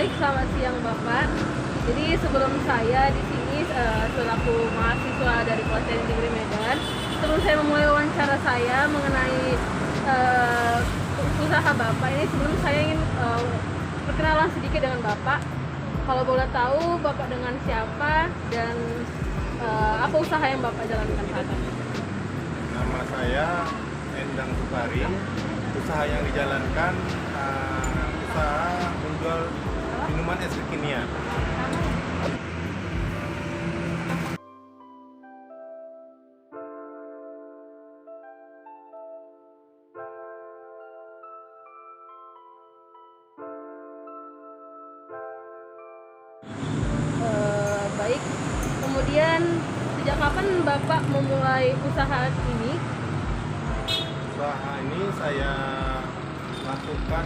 Baik, selamat siang Bapak. Jadi sebelum saya di sini selaku mahasiswa dari Politeknik Negeri Medan, sebelum saya memulai wawancara saya mengenai eh, usaha Bapak ini, sebelum saya ingin perkenalan sedikit dengan Bapak. Kalau boleh tahu Bapak dengan siapa dan apa usaha yang Bapak jalankan saat ini? Nama saya Endang Sukari. Usaha yang dijalankan usaha menjual minuman es kekinian. Baik. Kemudian sejak kapan Bapak memulai usaha ini? Usaha ini saya lakukan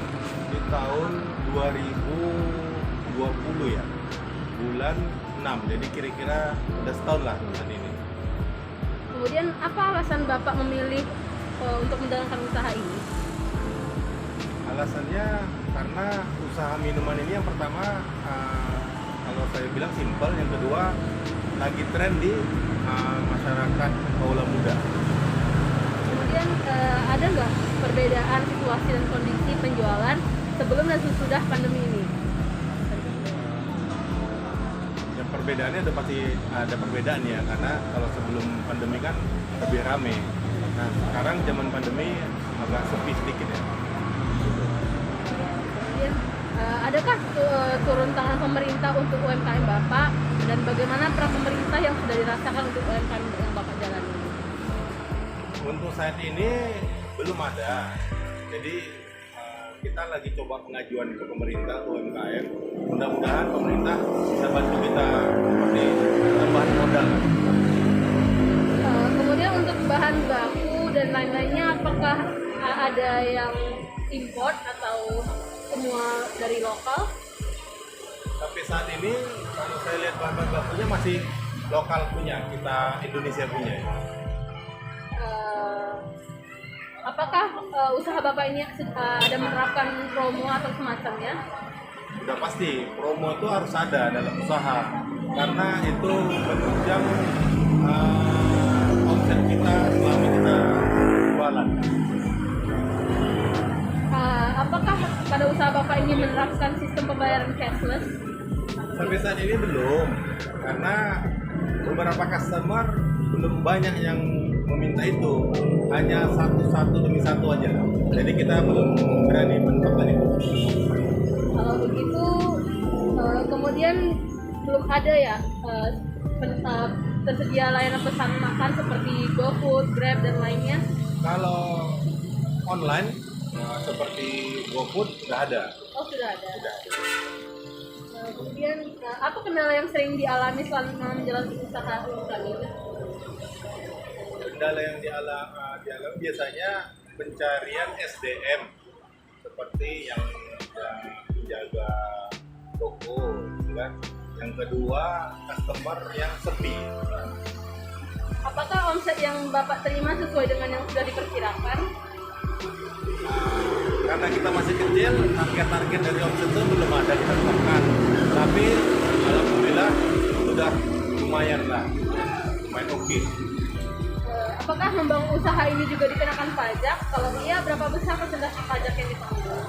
di tahun 2020 ya, bulan 6. Jadi kira-kira udah setahun lah bulan ini. Kemudian apa alasan Bapak memilih untuk menjalankan usaha ini? Alasannya karena usaha minuman ini yang pertama kalau saya bilang simpel, yang kedua lagi tren di masyarakat kaula muda. Kemudian ada nggak perbedaan situasi dan kondisi penjualan sebelum dan sesudah pandemi ini? Yang perbedaannya ada pasti ada perbedaan ya, karena kalau sebelum pandemi kan lebih rame. Nah sekarang zaman pandemi agak sepi sedikit ya. Kemudian adakah turun tangan pemerintah untuk UMKM Bapak dan bagaimana peran pemerintah yang sudah dirasakan untuk UMKM yang Bapak jalani? Untuk saat ini belum ada. Jadi kita lagi coba pengajuan ke pemerintah UMKM. Mudah-mudahan pemerintah bisa bantu kita seperti tambahan modal. Kemudian untuk bahan baku dan lain-lainnya, apakah ada yang import atau semua dari lokal? Tapi saat ini kalau saya lihat bahan bakunya masih lokal punya, kita Indonesia punya. Apakah usaha Bapak ini ada menerapkan promo atau semacamnya? Udah pasti promo itu harus ada dalam usaha, karena itu menunjang omset kita selama kita jualan. Apakah pada usaha Bapak ini menerapkan sistem pembayaran cashless? Sampai saat ini belum, karena beberapa customer belum banyak yang meminta itu, hanya satu demi satu aja. Jadi kita belum berani menetapkan itu. Kalau begitu, kemudian belum ada ya tersedia layanan pesan makan seperti GoFood, Grab dan lainnya? Kalau online seperti GoFood sudah ada. Oh, sudah ada. Kemudian apa kendala yang sering dialami selama menjalankan usaha UMKM ini? Kendala yang dialami biasanya pencarian SDM seperti yang menjaga toko, kan? Yang kedua customer yang sepi. Apakah omset yang Bapak terima sesuai dengan yang sudah diperkirakan? Karena kita masih kecil, target dari omset itu belum ada kita tetapkan. Tapi alhamdulillah sudah lumayan lah, lumayan oke. Apakah membangun usaha ini juga dikenakan pajak? Kalau iya, berapa besar persentase pajak yang ditanggung?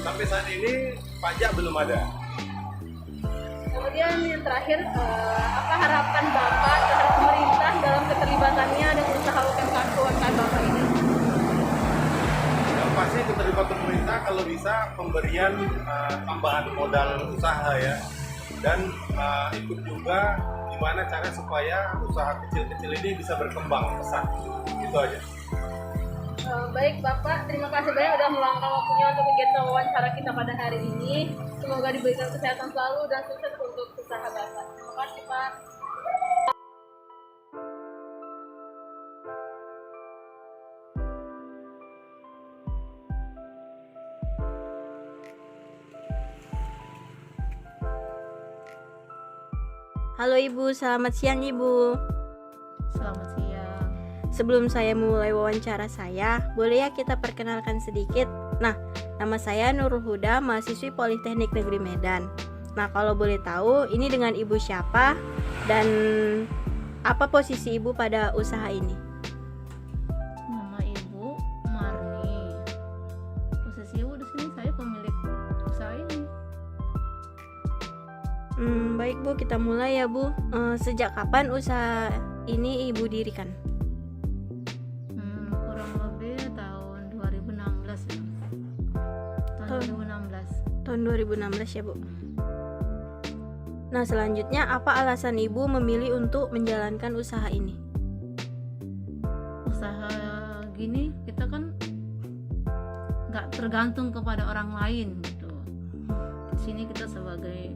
Sampai saat ini pajak belum ada. Kemudian yang terakhir, apa harapan Bapak terhadap pemerintah dalam keterlibatannya dengan usaha UMKM Bapak ini? Yang pasti keterlibatan pemerintah kalau bisa pemberian tambahan modal usaha ya, dan ikut juga gimana cara supaya usaha kecil-kecil ini bisa berkembang pesat. Itu aja. Baik Bapak, terima kasih banyak sudah meluangkan waktunya untuk kegiatan wawancara kita pada hari ini. Semoga diberikan kesehatan selalu dan sukses untuk usaha Bapak. Terima kasih Pak. Halo Ibu, selamat siang Ibu. Selamat siang. Sebelum saya mulai wawancara saya, boleh ya kita perkenalkan sedikit? Nah, Nama saya Nurul Huda, mahasiswi Politeknik Negeri Medan. Nah, kalau boleh tahu, ini dengan Ibu siapa dan apa posisi Ibu pada usaha ini? Nama Ibu Marni. Posisi Ibu di sini saya pemilik usaha ini. Baik Bu, kita mulai ya Bu. Sejak kapan usaha ini Ibu dirikan? Kurang lebih tahun 2016 ya. Tahun 2016. Tahun 2016 ya Bu. Nah, selanjutnya apa alasan Ibu memilih untuk menjalankan usaha ini? Usaha gini kita kan nggak tergantung kepada orang lain gitu. Di sini kita sebagai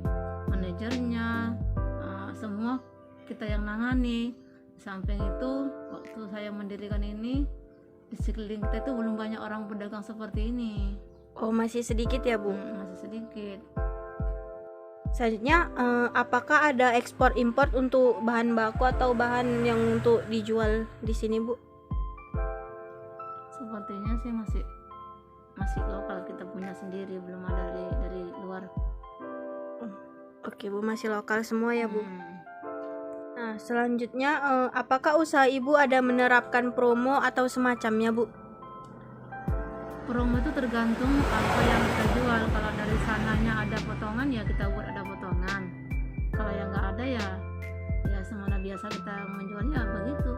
manajernya, semua kita yang nangani. Samping itu, waktu saya mendirikan ini, di sekeliling kita itu belum banyak orang pedagang seperti ini. Oh, masih sedikit ya Bu? Masih sedikit. Selanjutnya, apakah ada ekspor impor untuk bahan baku atau bahan yang untuk dijual di sini Bu? Sepertinya sih masih lokal, kita punya sendiri, belum ada dari luar. Oke Bu, masih lokal semua ya Bu. Nah, selanjutnya, apakah usaha Ibu ada menerapkan promo atau semacamnya Bu? Promo itu tergantung apa yang kita jual. Kalau dari sananya ada potongan ya kita buat ada potongan. Kalau yang nggak ada ya semana biasa kita menjualnya begitu.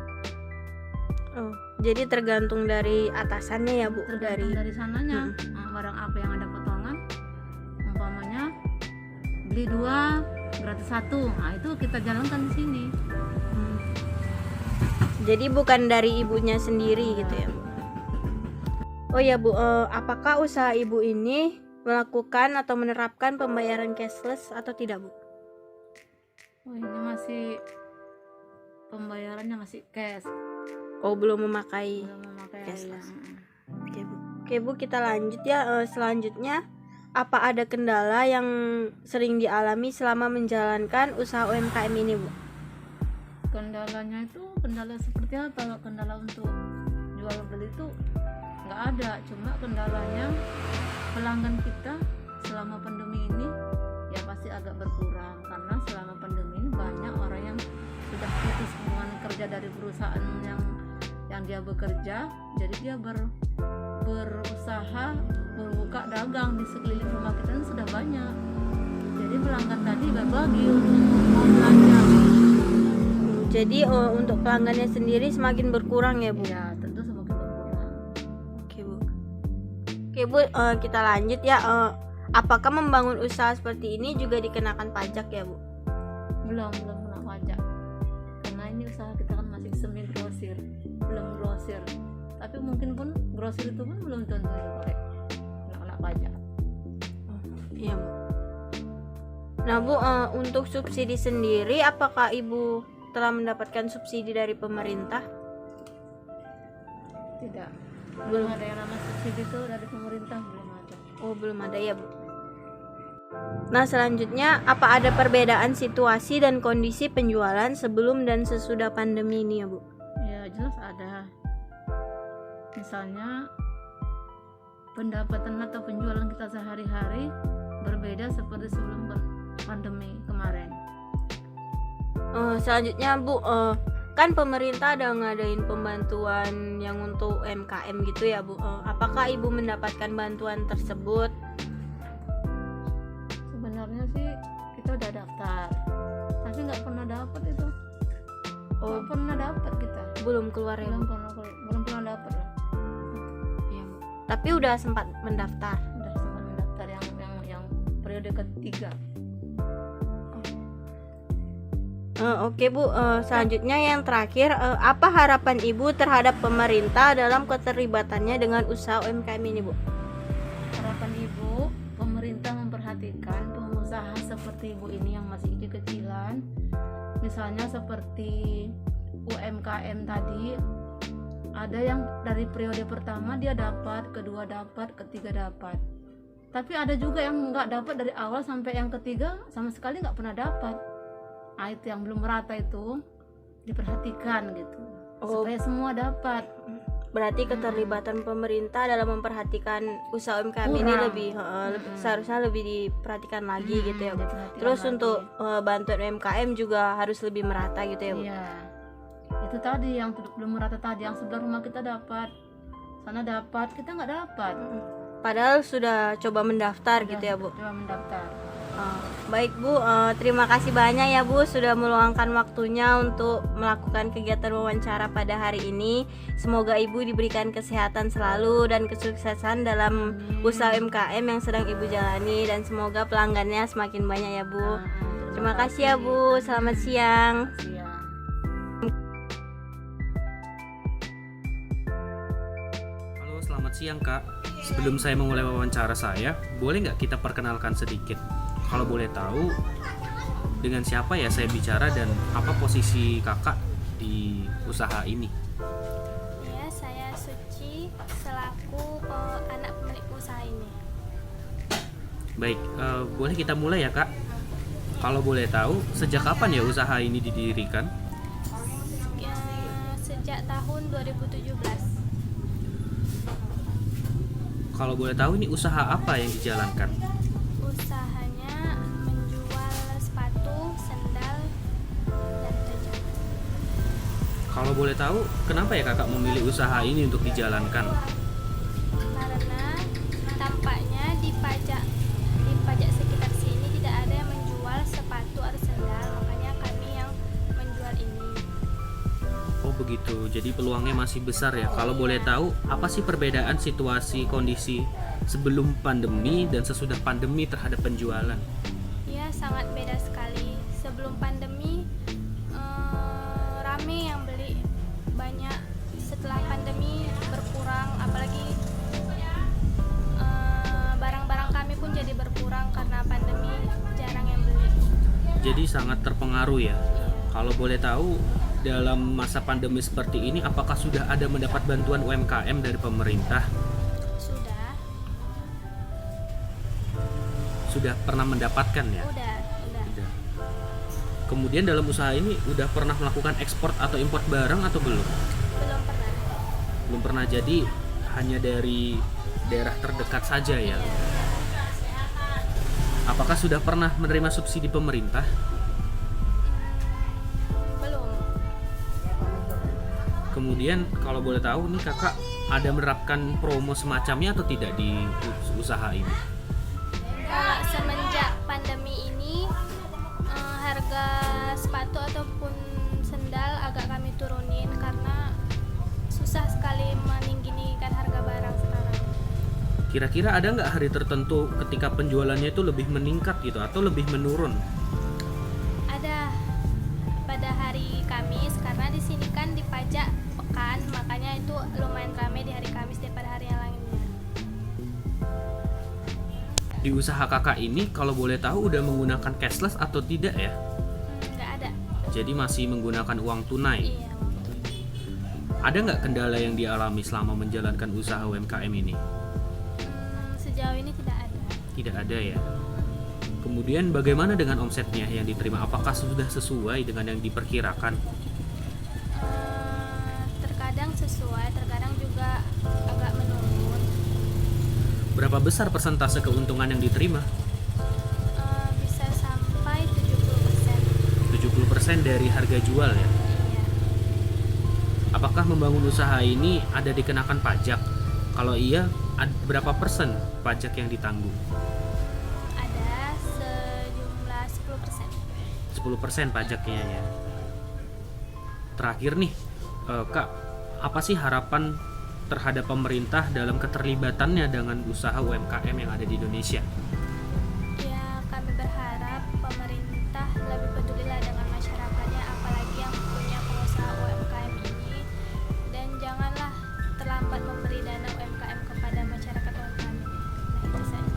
Oh, jadi tergantung dari atasannya ya Bu? Tergantung dari sananya. Barang apa yang ada potongan, umpamanya beli 2 gratis 1. Nah, itu kita jalankan di sini. Jadi bukan dari ibunya sendiri gitu ya Bu? Oh ya Bu, apakah usaha Ibu ini melakukan atau menerapkan pembayaran cashless atau tidak Bu? Oh, ini masih pembayarannya masih cash. Oh, belum memakai Belum memakai cashless. Oke Bu, kita lanjut ya. Selanjutnya, apa ada kendala yang sering dialami selama menjalankan usaha UMKM ini Bu? Kendalanya itu kendala seperti apa? Kalau kendala untuk jual beli itu nggak ada, cuma kendalanya pelanggan kita selama pandemi ini ya pasti agak berkurang, karena selama pandemi ini banyak orang yang sudah putus hubungan kerja dari perusahaan yang dia bekerja, jadi dia berusaha berbuka dagang di sekeliling rumah kita ini sudah banyak. Jadi pelanggan tadi berbagi untuk mau belanja. Jadi untuk pelanggannya sendiri semakin berkurang ya Bu? Ya tentu semakin berkurang. Oke Bu, kita lanjut ya. Apakah membangun usaha seperti ini juga dikenakan pajak ya Bu? Belum kena pajak, karena ini usaha kita kan masih semi grosir, belum grosir. Tapi mungkin pun grosir itu pun belum tentu pakai kena pajak. Iya Bu. Nah Bu, untuk subsidi sendiri, apakah Ibu telah mendapatkan subsidi dari pemerintah? Tidak, belum ada yang namanya subsidi itu dari pemerintah, belum ada. Oh, belum ada ya Bu. Nah, selanjutnya, apa ada perbedaan situasi dan kondisi penjualan sebelum dan sesudah pandemi ini ya Bu? Ya jelas ada. Misalnya pendapatan atau penjualan kita sehari-hari berbeda seperti sebelum pandemi kemarin. Selanjutnya Bu, kan pemerintah ada ngadain pembantuan yang untuk UMKM gitu ya Bu. Apakah Ibu mendapatkan bantuan tersebut? Sebenarnya sih kita udah daftar, tapi nggak pernah dapat itu. Nggak pernah dapat kita. Belum keluar ya Bu? Belum pernah dapat lah. Iya Bu. Tapi udah sempat mendaftar. Udah sempat mendaftar yang periode ketiga. Oke Bu, selanjutnya yang terakhir, apa harapan Ibu terhadap pemerintah dalam keterlibatannya dengan usaha UMKM ini Bu? Harapan Ibu, pemerintah memperhatikan pengusaha seperti Ibu ini yang masih kecil-kecilan, misalnya seperti UMKM tadi, ada yang dari periode pertama dia dapat, kedua dapat, ketiga dapat. Tapi ada juga yang nggak dapat dari awal sampai yang ketiga sama sekali nggak pernah dapat. Nah, itu yang belum merata itu diperhatikan gitu, supaya semua dapat. Berarti keterlibatan pemerintah dalam memperhatikan usaha UMKM ini Kurang. seharusnya lebih diperhatikan lagi gitu ya Bu. diperhatikan Terus lagi. untuk bantuan UMKM juga harus lebih merata gitu ya Bu. Iya. Itu tadi yang belum merata tadi, yang sebelah rumah kita dapat, sana dapat, kita nggak dapat. Padahal sudah coba mendaftar gitu ya Bu. Coba mendaftar. Baik Bu, terima kasih banyak ya Bu sudah meluangkan waktunya untuk melakukan kegiatan wawancara pada hari ini. Semoga Ibu diberikan kesehatan selalu dan kesuksesan dalam usaha UMKM yang sedang Ibu jalani, dan semoga pelanggannya semakin banyak ya Bu. Terima kasih ya Bu, selamat siang. Iya. Halo, selamat siang Kak. Sebelum saya memulai wawancara saya, boleh nggak kita perkenalkan sedikit? Kalau boleh tahu, dengan siapa ya saya bicara dan apa posisi kakak di usaha ini? Ya, saya Suci selaku anak pemilik usaha ini. Baik, boleh kita mulai ya Kak? Kalau boleh tahu, sejak kapan ya usaha ini didirikan? Ya, sejak tahun 2017. Kalau boleh tahu, ini usaha apa yang dijalankan? Usahanya menjual sepatu, sendal, dan baju. Kalau boleh tahu, kenapa ya kakak memilih usaha ini untuk dijalankan? Karena tampaknya di pajak sekitar sini tidak ada yang menjual sepatu atau sendal, makanya kami yang menjual ini. Oh begitu, jadi peluangnya masih besar ya. Kalau boleh tahu, apa sih perbedaan situasi kondisi sebelum pandemi dan sesudah pandemi terhadap penjualan? Ya, sangat beda sekali. Sebelum pandemi rame yang beli, banyak. Setelah pandemi berkurang, apalagi barang-barang kami pun jadi berkurang karena pandemi, jarang yang beli. Jadi sangat terpengaruh ya. Iya. Kalau boleh tahu, dalam masa pandemi seperti ini, apakah sudah ada mendapat bantuan UMKM dari pemerintah? Sudah pernah mendapatkan ya? Udah. Sudah. Kemudian dalam usaha ini udah pernah melakukan ekspor atau impor barang atau belum? Belum pernah. Belum pernah, jadi hanya dari daerah terdekat saja ya. Apakah sudah pernah menerima subsidi pemerintah? Belum. Kemudian kalau boleh tahu nih kakak, ada menerapkan promo semacamnya atau tidak di usaha ini? Kalau semenjak pandemi ini harga sepatu ataupun sendal agak kami turunin karena susah sekali meninggikan harga barang sekarang. Kira-kira ada nggak hari tertentu ketika penjualannya itu lebih meningkat gitu atau lebih menurun? Ada pada hari Kamis karena di sini kan dipajak pekan, makanya itu lumayan ramai di hari Kamis daripada hari yang lainnya. Di usaha kakak ini kalau boleh tahu udah menggunakan cashless atau tidak ya? Nggak ada. Jadi masih menggunakan uang tunai. Iya. Ada nggak kendala yang dialami selama menjalankan usaha UMKM ini? Sejauh ini tidak ada. Tidak ada ya. Kemudian bagaimana dengan omsetnya yang diterima? Apakah sudah sesuai dengan yang diperkirakan? Terkadang sesuai, terkadang juga agak menurun. Berapa besar persentase keuntungan yang diterima? Bisa sampai 70%. 70% dari harga jual ya. Iya. Apakah membangun usaha ini ada dikenakan pajak? Kalau iya, berapa persen pajak yang ditanggung? Ada sejumlah 10%. 10% pajaknya ya. Terakhir nih, Kak, apa sih harapan terhadap pemerintah dalam keterlibatannya dengan usaha UMKM yang ada di Indonesia? Ya, kami berharap pemerintah lebih pedulilah dengan masyarakatnya, apalagi yang punya pengusaha UMKM ini, dan janganlah terlambat memberi dana UMKM kepada masyarakat UMKM. Nah, itu saja.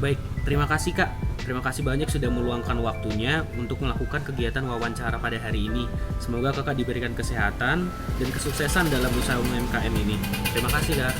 Baik, terima kasih Kak. Terima kasih banyak sudah meluangkan waktunya untuk melakukan kegiatan wawancara pada hari ini. Semoga Kakak diberikan kesehatan dan kesuksesan dalam usaha UMKM ini. Terima kasih Kak.